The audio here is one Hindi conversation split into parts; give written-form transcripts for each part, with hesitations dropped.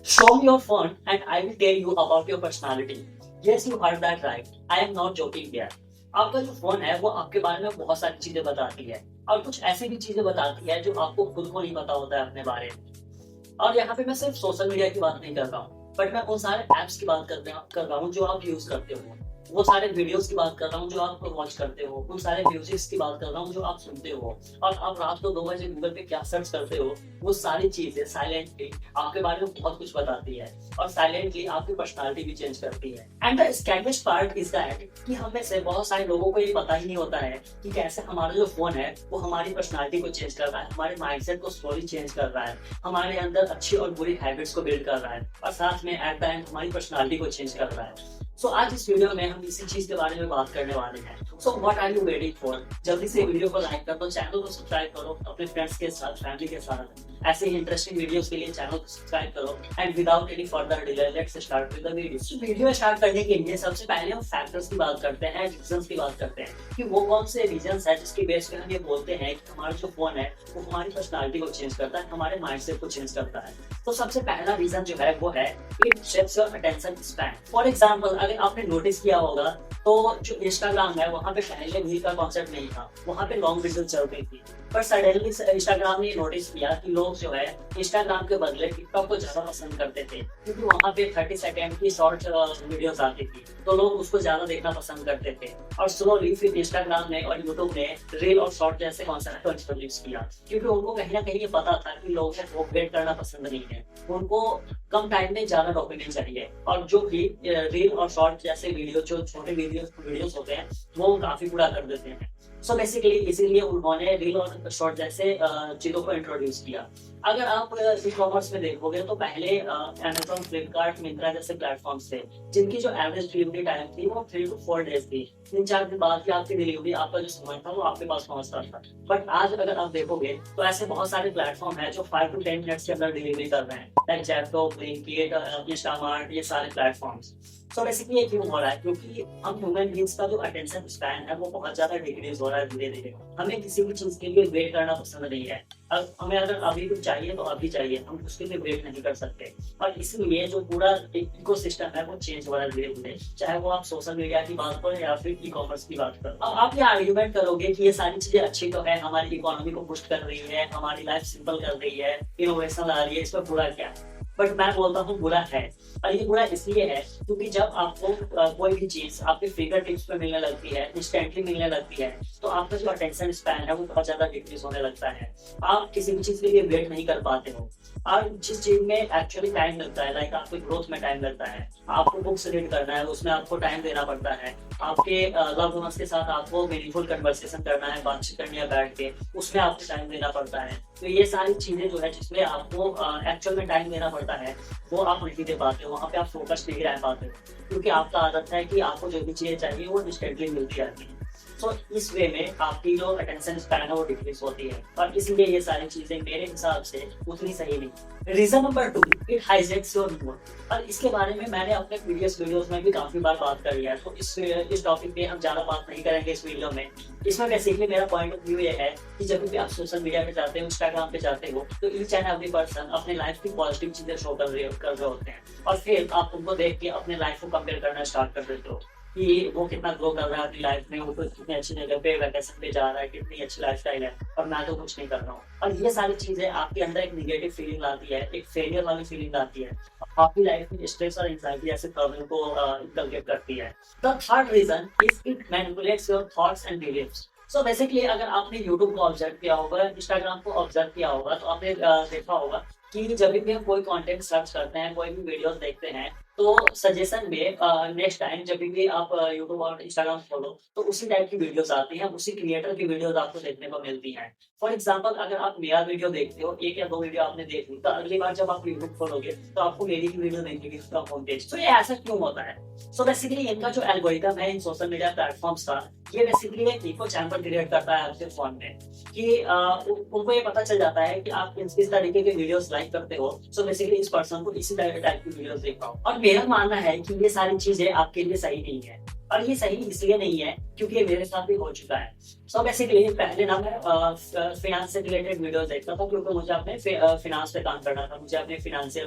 Show me your phone and I will tell you about your personality. Yes, you heard that right. I am not joking here. आपका जो फोन है वो आपके बारे में बहुत सारी चीजें बताती है और कुछ ऐसी भी चीजें बताती है जो आपको खुद को नहीं पता होता है अपने बारे में। और यहाँ पे मैं सिर्फ सोशल मीडिया की बात नहीं कर रहा हूँ, बट मैं उन सारे एप्स की बात कर रहा हूँ जो आप यूज करते हो, वो सारे वीडियोस की बात कर रहा हूँ जो आप वॉच करते हो, उन सारे म्यूजिक की बात कर रहा हूँ जो आप सुनते हो, और आप रात को 2 बजे गूगल पे क्या सर्च करते हो। वो सारी चीजें साइलेंटली आपके बारे में बहुत कुछ बताती है और साइलेंटली आपकी पर्सनालिटी भी चेंज करती है। And the scariest part is that कि हम में से बहुत सारे लोगों को ये पता ही नहीं होता है कि कैसे हमारा जो फोन है वो हमारी पर्सनालिटी को चेंज कर रहा है, हमारे माइंडसेट को स्लोली चेंज कर रहा है, हमारे अंदर अच्छी और बुरी हैबिट्स को बिल्ड कर रहा है और साथ में एट द एंड हमारी पर्सनालिटी को चेंज कर रहा है। सो आज इस वीडियो में हम इसी चीज के बारे में बात करने वाले हैं। So what are you waiting for? जल्दी से वीडियो को लाइक कर दो, चैनल को सब्सक्राइब करो, अपने फ्रेंड्स के साथ, फैमिली के साथ ऐसे ही इंटरेस्टिंग वीडियोस के लिए चैनल को सब्सक्राइब करो। And without any further delay let's start with the video. Video start करने के लिए सबसे पहले हम फैक्टर्स की बात करते हैं, रीजंस की बात करते हैं कि वो कौन से रीजंस है जिसकी बेस पे हम ये बोलते हैं कि हमारा जो फोन है वो हमारी पर्सनालिटी को चेंज करता है, हमारे माइंडसेट को चेंज करता है। तो सबसे पहला रीजन जो है वो है it shapes your attention span. For example, अगर आपने नोटिस किया होगा तो जो इंस्टाग्राम है वहाँ पे पहले रील का कॉन्सेप्ट नहीं था, वहाँ पे लॉन्ग वीडियो चल रही थी। पर सडनली इंस्टाग्राम ने नोटिस किया कि लोग जो है इंस्टाग्राम के बदले टिकटॉक को ज्यादा पसंद करते थे, क्योंकि वहाँ पे 30 सेकेंड की शॉर्ट वीडियोस आती थी तो लोग उसको ज्यादा देखना पसंद करते थे। और स्लोली फिर इंस्टाग्राम ने और यूट्यूब ने रील और शॉर्ट जैसे कॉन्सेप्ट को इंट्रोड्यूस किया, क्योंकि उनको कहीं ना कहीं ये पता था कि लोग वो वेट करना पसंद नहीं है, उनको कम टाइम में ज्यादा डॉक्यूमेंट चाहिए। और जो भी रील और शॉर्ट जैसे वीडियो, जो छोटे वीडियोस होते हैं वो काफी पूरा कर देते हैं। सो बेसिकली इसीलिए उन्होंने रील और शॉर्ट जैसे चीजों को इंट्रोड्यूस किया। अगर आप ई कॉमर्स में देखोगे तो पहले अमेजोन, फ्लिपकार्ट, मिंत्रा जैसे प्लेटफॉर्म थे जिनकी जो एवरेज डिलीवरी टाइम थी वो 3 to 4 डेज थी। 3-4 दिन बाद ही आपकी डिलीवरी, आपका जो सामान था वो आपके पास पहुंचता था। बट आज अगर आप देखोगे तो ऐसे बहुत सारे प्लेटफॉर्म है जो 5 to 10 मिनट्स के अंदर डिलीवरी कर रहे हैं, लाइक जेप्टो, ब्लिंकिट, इंस्टामार्ट, ये सारे प्लेटफॉर्म्स। सो बेसिकली ये क्यों हो रहा है? क्योंकि हम ह्यूमन बींग्स का जो अटेंशन स्पैन है वो बहुत ज्यादा डिक्रीज हो रहा है धीरे धीरे। हमें किसी भी चीज के लिए वेट करना पसंद नहीं है। अब हमें अगर अभी कुछ चाहिए तो अभी चाहिए, हम उसके लिए वेट नहीं कर सकते। और इसलिए जो पूरा इकोसिस्टम है वो चेंज हो रहा है धीरे धीरे, चाहे वो आप सोशल मीडिया की बात करो या फिर ई कॉमर्स की बात करो। अब आप ये आर्ग्यूमेंट करोगे कि ये सारी चीजें अच्छी तो है, हमारी इकोनॉमी को बूस्ट कर रही है, हमारी लाइफ सिंपल कर रही है, इनोवेशन आ रही है, इसमें बुरा क्या है? बट मैं बोलता हूँ बुरा है। और ये बुरा इसलिए है क्योंकि जब आपको कोई भी चीज आपके फिंगर टिप्स पे मिलने लगती है, इंस्टेंटली मिलने लगती है, तो आपका जो अटेंशन स्पैन है वो बहुत ज्यादा डिक्रीज होने लगता है। आप किसी भी चीज के लिए वेट नहीं कर पाते हो। और जिस चीज में एक्चुअली टाइम लगता है, लाइक आपको ग्रोथ में टाइम लगता है, आपको बुक्स रीड करना है उसमें आपको टाइम देना पड़ता है, आपके लव्ड वंस के साथ आपको मीनिंगफुल कन्वर्सेशन करना है, बातचीत करनी है बैठ के, उसमें आपको टाइम देना पड़ता है। तो ये सारी चीजें जो है जिसमें आपको एक्चुअल में टाइम देना पड़ता है वो आप नहीं दे पाते हो, वहाँ पे आप फोकस नहीं रह पाते हो, क्योंकि आपका आदत है कि आपको जो भी चीजें चाहिए वो इंस्टेंटली मिलती रहती है। सो इस वे में आपकी जो अटेंशन स्पैन है वो डिक्रीज होती है, और इसलिए ये सारी चीजें मेरे हिसाब से उतनी सही नहीं। Reason number 2, it hijacks your mood. और इसके बारे में मैंने अपने प्रीवियस वीडियोस में भी काफी बार बात करी है, तो इस टॉपिक पे हम ज्यादा बात नहीं करेंगे इस वीडियो में। इसमें बेसिकली मेरा पॉइंट ऑफ व्यू ये है कि जब भी आप सोशल मीडिया पे जाते हो, इंस्टाग्राम पे जाते हो, तो ईच एंड एवरी पर्सन अपने लाइफ की पॉजिटिव चीजें शो कर रहे होते हैं, और फिर आप उनको देख के अपने लाइफ को कंपेयर करना स्टार्ट कर देते हो कि वो कितना ग्रो कर रहा है अपनी लाइफ में, वो कितनी अच्छी जगह पे वैकेशन पे जा रहा है, कितनी अच्छी लाइफस्टाइल है, और मैं तो कुछ नहीं कर रहा हूँ। और ये सारी चीजें आपके अंदर एक निगेटिव फीलिंग लाती है, एक फेलियर वाली फीलिंग आती है, आपकी लाइफ में स्ट्रेस और एंजाइटी ऐसे प्रॉब्लम को इनकलकेट करती है। The third reason is it manipulates your thoughts and believes. So basically अगर आपने यूट्यूब को ऑब्जर्व किया होगा, इंस्टाग्राम को ऑब्जर्व किया होगा, तो आपने देखा होगा कि जब भी हम कोई कंटेंट सर्च करते हैं, कोई भी वीडियोस देखते हैं, तो सजेशन में नेक्स्ट टाइम जब भी आप यूट्यूब और इंस्टाग्राम खोलो तो उसी टाइप की वीडियोस आती हैं, उसी क्रिएटर की वीडियोस आपको देखने को मिलती हैं। फॉर एग्जांपल, अगर आप मेरा वीडियो देखते हो, 1 या 2 वीडियो आपने देख ली, तो अगली बार जब आप यूट्यूब खोलोगे तो आपको मेरी की वीडियो दिखेगी उसका होम पेज। तो ये ऐसा क्यों होता है? सो बेसिकली इनका जो एल्गोरिथम है इन सोशल मीडिया प्लेटफॉर्म्स का, ये बेसिकली एक इको चैम्बर क्रिएट करता है आपके फोन में कि उनको ये पता चल जाता है कि आप इस तरीके के वीडियोस लाइक करते हो, सो बेसिकली इस पर्सन को इसी टाइप की वीडियोस देखता हूँ। और मेरा मानना है कि ये सारी चीजें आपके लिए सही नहीं है, और ये सही इसलिए नहीं है क्योंकि ये मेरे साथ भी हो चुका है। सो बेसिकली पहले ना मैं फाइनेंस से रिलेटेड वीडियोस देखता था, क्योंकि मुझे अपने फाइनेंस पे काम करना था, मुझे अपने फाइनेंशियल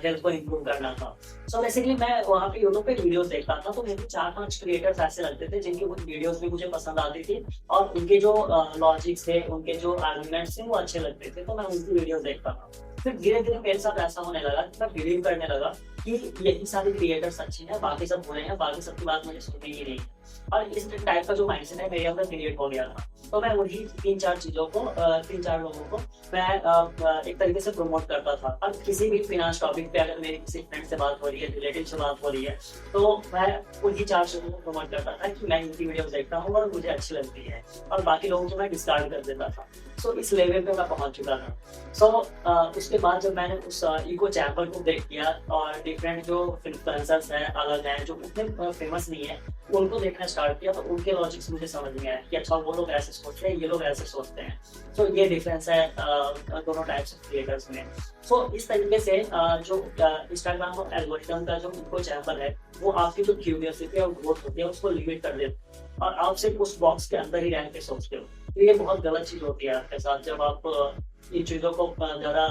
हेल्थ को इम्प्रूव करना था। सो बेसिकली मैं वहाँ पे यूट्यूब पे वीडियोस देखता था, तो मेरे को 4-5 क्रिएटर्स ऐसे लगते थे जिनकी वो वीडियोस भी मुझे पसंद आती थी और उनके जो लॉजिक्स थे, उनके जो आर्गुमेंट्स थे वो अच्छे लगते थे, तो मैं उनकी वीडियोस देखता था। फिर धीरे-धीरे मेरे साथ ऐसा होने लगा कि मैं बिलीव करने लगा कि यही सारे क्रिएटर्स अच्छे हैं, बाकी सब बुरे हैं, बाकी सबकी बात मुझे सुननी ही नहीं है। और इस टाइप का जो माइंडसेट है मेरे अंदर क्रिएट हो गया था। तो मैं वही 3-4 चीज़ों को 3-4 लोगों को मैं एक तरीके से प्रमोट करता था। और किसी भी फाइनेंस टॉपिक पे अगर मेरी किसी फ्रेंड से बात हो रही है, रिलेटिव से बात हो रही है, तो मैं उन्हीं 4 चीज़ों को प्रमोट करता था कि मैं इनकी वीडियोस देखता हूँ और मुझे अच्छी लगती है, और बाकी लोगों को मैं डिस्कार्ड कर देता था। सो इस लेवल पे मैं पहुँच चुका था। सो उसके बाद जब मैंने उस इको चैम्बर को ब्रेक किया और डिफरेंट जो इन्फ्लुएंसर्स हैं, अलग हैं, जो उतने फेमस नहीं है, उनको देखना स्टार्ट किया, तो उनके लॉजिक्स मुझे समझ में आया कि अच्छा वो लोग ऐसे सोचते हैं, ये लोग ऐसे सोचते हैं। सो ये डिफरेंस है दोनों टाइप्स ऑफ क्रिएटर्स में। सो इस तरीके से जो इंस्टाग्राम और एल्गोरिथम का जो इको चैम्बर है, वो आपकी जो क्यूरियोसिटी और ग्रोथ होती है उसको लिमिट कर देता है और आप सिर्फ उस बॉक्स के अंदर ही रह के सोचते हो। तो ये बहुत गलत चीज होती है आपके साथ जब आप इन चीजों को ज़्यादा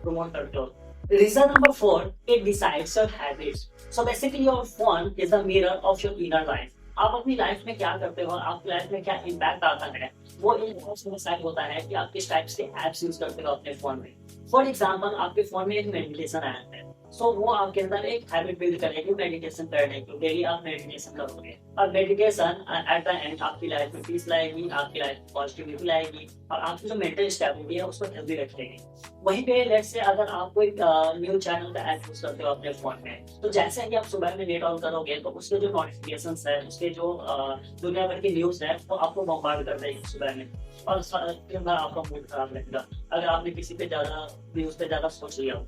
प्रमोट करते हो। Reason number 4, it decides your habits. So basically your phone is a mirror of your inner life. आप अपनी लाइफ में क्या करते हो, आपकी लाइफ में क्या इम्पैक्ट आता है, वो इन एप्स में सेट होता है कि आप किस टाइप के एप्स यूज करते हो अपने फोन में। फॉर एग्जाम्पल आपके फोन में एक मेडिटेशन ऐप है, सो वो आपके अंदर एक हैबिट बिल्ड करेगी मेडिटेशन करने की। डेली आप मेडिटेशन करोगे और मेडिटेशन एट द एंड आपकी लाइफ में पीस लाएगी, आपकी लाइफ में पॉजिटिविटी लाएगी और आपकी जो मेंटल स्टेबिलिटी है उसको हेल्दी रखेगी। वहीं पे लेट्स से अगर आप कोई न्यूज चैनल का ऐप यूज करते हो अपने फोन में, तो जैसे ही आप सुबह में नेट ऑन करोगे तो उसके जो नोटिफिकेशंस है, उसके जो दुनिया भर की न्यूज है, वो आपको बॉम्बार्ड कर देगी सुबह में और दिन भर आपका मूड खराब रहेगा अगर आपने किसी पे ज्यादा न्यूज पे ज्यादा सोच लिया हो।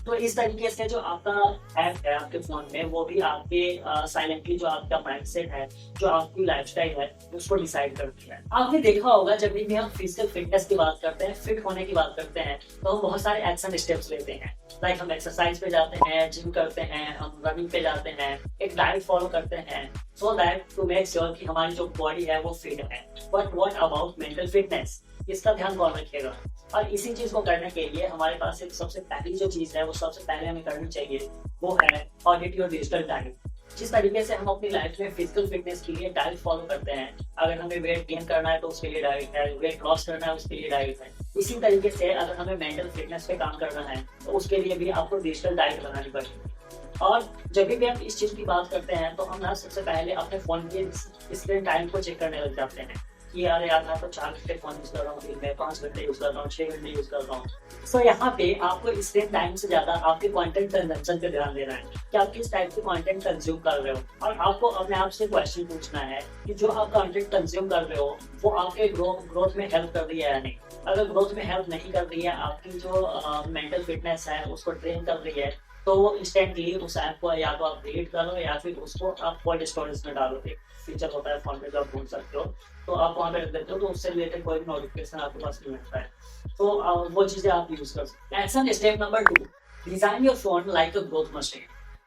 तो इस तरीके से जो आपका ऐप है आपके फोन में, वो भी आपके साइलेंटली जो आपका माइंडसेट है, जो आपकी लाइफस्टाइल है, उसको डिसाइड करती है। आपने देखा होगा जब भी हम फिजिकल फिटनेस की बात करते हैं, फिट होने की बात करते हैं, तो हम बहुत सारे एक्शन स्टेप्स लेते हैं। लाइक हम एक्सरसाइज पे जाते हैं, जिम करते हैं, हम रनिंग पे जाते हैं, एक डाइट फॉलो करते हैं, so that to make sure कि हमारी जो बॉडी है वो फिट है। But what about mental fitness, इसका ध्यान कौन रखेगा? और इसी चीज को करने के लिए हमारे पास एक सबसे पहली जो चीज है, वो सबसे पहले हमें करनी चाहिए, वो है ऑडिट योर डिजिटल डाइट। जिस तरीके से हम अपनी लाइफ में फिजिकल फिटनेस के लिए डाइट फॉलो करते हैं, अगर हमें वेट गेन करना है तो उसके लिए डाइट है, वेट लॉस करना है उसके लिए डाइट है, इसी तरीके से अगर हमें मेंटल फिटनेस पे काम करना है तो उसके लिए भी आपको डिजिटल डाइट बनानी पड़ेगी। और जब भी हम इस चीज की बात करते हैं तो हम ना सबसे पहले अपने फोन के स्क्रीन टाइम को चेक करने लग जाते हैं कि यार मैं तो 4 घंटे फोन यूज कर रहा हूँ, दिन में 5 घंटे यूज कर रहा हूँ, 6 घंटे यूज कर रहा हूँ। सो यहाँ पे आपको स्क्रीन टाइम से ज्यादा आपके कंटेंट कंजम्पशन पे ध्यान देना है कि आप किस टाइप के कंटेंट कंज्यूम कर रहे हो। और आपको अपने आप से क्वेश्चन पूछना है कि जो आप कंटेंट कंज्यूम कर रहे हो वो आपके ग्रोथ में हेल्प कर रही है या नहीं। अगर ग्रोथ में हेल्प नहीं कर रही है, आपकी जो मेंटल फिटनेस है उसको ट्रेन कर रही है, तो वो इंस्टेंटली उस ऐप को या तो आप डिलीट करो या फिर उसको आप कोल्ड स्टोरेज में डालो। एक फीचर होता है फोन पे जो आप भूल सकते हो, तो आप वहाँ पे रख देते हो, तो उससे रिलेटेड कोई भी नोटिफिकेशन आपके पास नहीं मिलता है। तो वो चीजें आप यूज कर सकते हैं। Action step number 2, design your phone like a growth machine.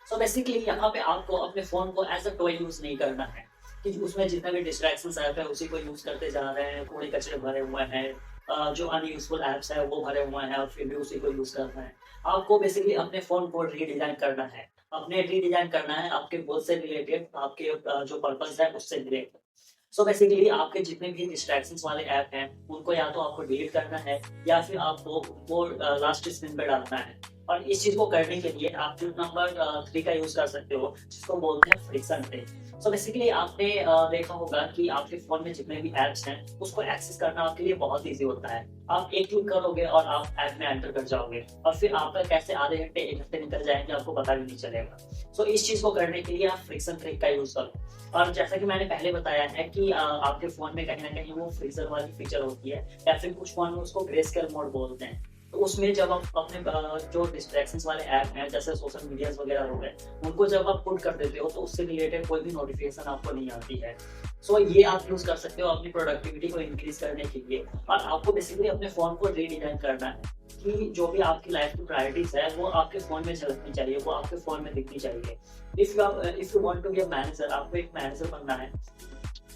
So basically यहाँ पे आपको अपने फोन को एज अ टॉय यूज नहीं करना है कि उसमें जितने भी डिस्ट्रैक्शंस ऐप है उसी को यूज करते जा रहे हैं, कूड़े कचरे भरे हुए हैं, जो अनयूजफुल एप्स है वो भरे हुए हैं और फिर भी उसी को यूज करना है। आपको बेसिकली अपने फोन को रीडिजाइन करना है, अपने रीडिजाइन करना है आपके गोल से रिलेटेड, आपके जो पर्पस है उससे रिलेटेड। सो बेसिकली आपके जितने भी डिस्ट्रैक्शंस वाले ऐप हैं उनको या तो आपको डिलीट करना है या फिर आपको वो लास्ट स्क्रीन पे डालना है। और इस चीज को करने के लिए आप टिप नंबर 3 का यूज कर सकते हो, जिसको बोलते हैं फ्रिक्शन टेस्ट। सो बेसिकली आपने देखा होगा कि आपके फोन में जितने भी एप्स हैं उसको एक्सेस करना आपके लिए बहुत ईजी होता है। आप एक क्लिक करोगे और आप ऐप में एंटर कर जाओगे और फिर आपका कैसे आधे घंटे 1 घंटे निकल जाएंगे आपको पता भी नहीं चलेगा। सो इस चीज को करने के लिए आप फ्रिक्शन ट्रिक का यूज करो। और जैसा कि मैंने पहले बताया है कि आपके फोन में कहीं ना कहीं वो फ्रीजर वाली फीचर होती है या फिर कुछ फोन में उसको ग्रेस्केल मोड बोलते हैं। तो उसमें जब आप अपने जो डिस्ट्रैक्शंस वाले ऐप हैं जैसे सोशल मीडिया वगैरह हो गए, उनको जब आप पुट कर देते हो तो उससे रिलेटेड कोई भी नोटिफिकेशन आपको नहीं आती है। सो ये आप यूज कर सकते हो अपनी प्रोडक्टिविटी को इंक्रीज करने के लिए। और आपको बेसिकली अपने फोन को रीडिजाइन करना है कि जो भी आपकी लाइफ की प्रायोरिटीज है वो आपके फोन में झलकनी चाहिए, वो आपके फोन में दिखनी चाहिए। If you want to be a manager, आपको एक मैनेजर बनना है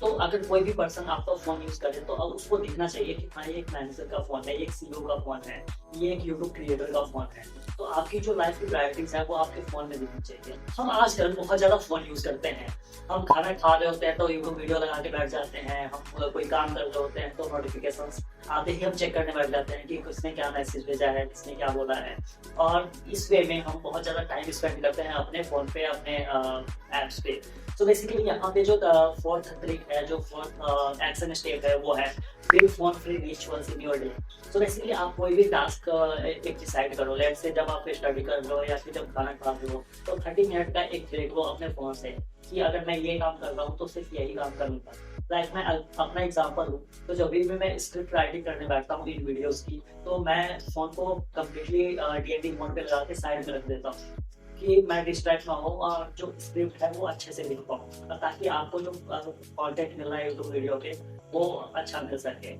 तो अगर कोई भी पर्सन आपका फोन यूज करे तो अब उसको दिखना चाहिए कि हाँ ये एक मैनेजर का फोन है, ये एक सीईओ का फोन है, ये एक यूट्यूब क्रिएटर का फोन है। तो आपकी जो लाइफ की प्रायोरिटीज है वो आपके फोन में दिखनी चाहिए। हम आजकल बहुत ज्यादा फोन यूज करते हैं। हम खाना खा रहे होते हैं तो यूट्यूब वीडियो लगा के बैठ जाते हैं, हम कोई काम कर रहे होते हैं तो नोटिफिकेशंस आते ही हम चेक करने बैठ जाते हैं कि किसने क्या मैसेज भेजा है, किसने क्या बोला है। और इस वे में हम बहुत ज़्यादा टाइम स्पेंड करते हैं अपने फ़ोन पे, अपने ऐप्स पे। तो बेसिकली यहाँ पे जो फोर्थ ट्रिक है, जो फोर्थ एक्शन स्टेप है वो है build phone free rituals in your day. तो बेसिकली आप कोई भी टास्क एक डिसाइड करो, लेट से जब आप स्टडी कर रहे हो या फिर जब खाना खा रहे हो तो 30 मिनट का एक ब्रेक लो अपने फ़ोन से कि अगर मैं ये काम कर रहा हूँ तो सिर्फ यही काम करूँगा। लाइक मैं अपना एग्जांपल हूँ, तो जब भी मैं स्क्रिप्ट राइटिंग करने बैठता हूँ इन वीडियोस की, तो मैं फ़ोन को कम्प्लीटली डीएनडी मोड पे लगा के साइड में रख देता हूँ कि मैं डिस्ट्रैक्ट ना हो और जो स्क्रिप्ट है वो अच्छे से लिख पाऊँ, ताकि आपको जो कंटेंट मिल रहा है यूट्यूब वीडियो पे वो अच्छा मिल सके।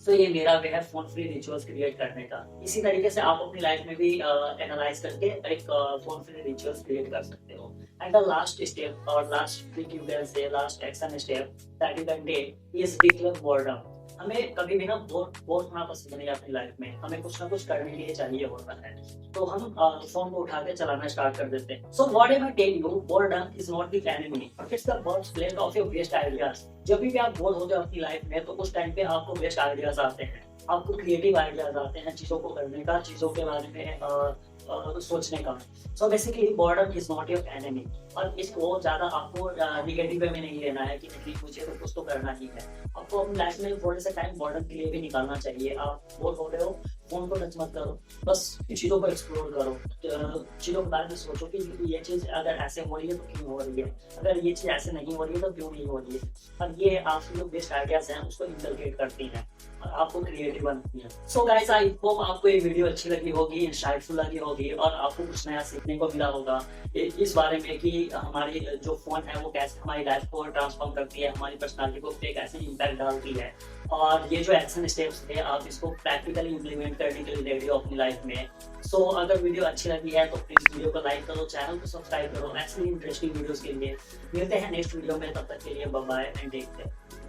तो ये मेरा वे है फोन फ्री रिचुअल्स क्रिएट करने का। इसी तरीके से आप अपनी लाइफ में भी एनालाइज करके एक फोन फ्री रिचुअल्स क्रिएट कर सकते हो। एंड द लास्ट स्टेप और last trick you can say, last action step that you can take is declare boredom. हमें कभी भी ना बोर होना पसंद नहीं है अपनी लाइफ में, हमें कुछ ना कुछ करने के लिए चाहिए होता है। तो हम फोन को उठा के चलाना स्टार्ट कर देते हैं। So whatever tell you, boredom is not the enemy, it's the birth place of your best ideas. जब भी आप बोर होते हो अपनी लाइफ में तो उस टाइम पे आपको बेस्ट आइडियाज आते हैं, आपको क्रिएटिव आइडियाज आते हैं चीज़ों को करने का, चीज़ों के बारे में सोचने का। So basically boredom is not your enemy. और इसको ज़्यादा आपको निगेटिव वे में नहीं लेना है कि नहीं मुझे तो कुछ तो करना ही है। आपको अपनी लाइफ में थोड़े से टाइम बोर्डम के लिए भी निकालना चाहिए। आप बोर हो रहे हो, फोन को टच मत करो, बस चीज़ों को एक्सप्लोर करो, चीज़ों के बारे में सोचो कि ये चीज़ अगर ऐसे हो रही है तो क्यों हो रही है, अगर ये चीज़ ऐसे नहीं हो रही है तो क्यों नहीं हो रही है। और ये आपकी जो बेस्ट आइडियाज हैं उसको इंटरप्रेट करती हैं और आपको क्रिएटिव बनती है। सो गाइस, आई होप आपको ये वीडियो अच्छी लगी होगी, इंसाइटफुल लगी होगी और आपको कुछ नया सीखने को मिला होगा इस बारे में कि हमारी जो फोन है वो कैसे हमारी लाइफ को ट्रांसफॉर्म करती है, हमारी पर्सनालिटी को पे कैसे इम्पैक्ट डालती है। और ये जो एक्शन स्टेप्स थे आप इसको प्रैक्टिकली इम्प्लीमेंट करने के लिए रेडी हो अपनी लाइफ में। सो अगर वीडियो अच्छी लगी है तो प्लीज वीडियो को लाइक करो, चैनल को सब्सक्राइब करो ऐसे इंटरेस्टिंग वीडियोस के लिए। मिलते हैं नेक्स्ट वीडियो में, तब तक के लिए bye bye and take care.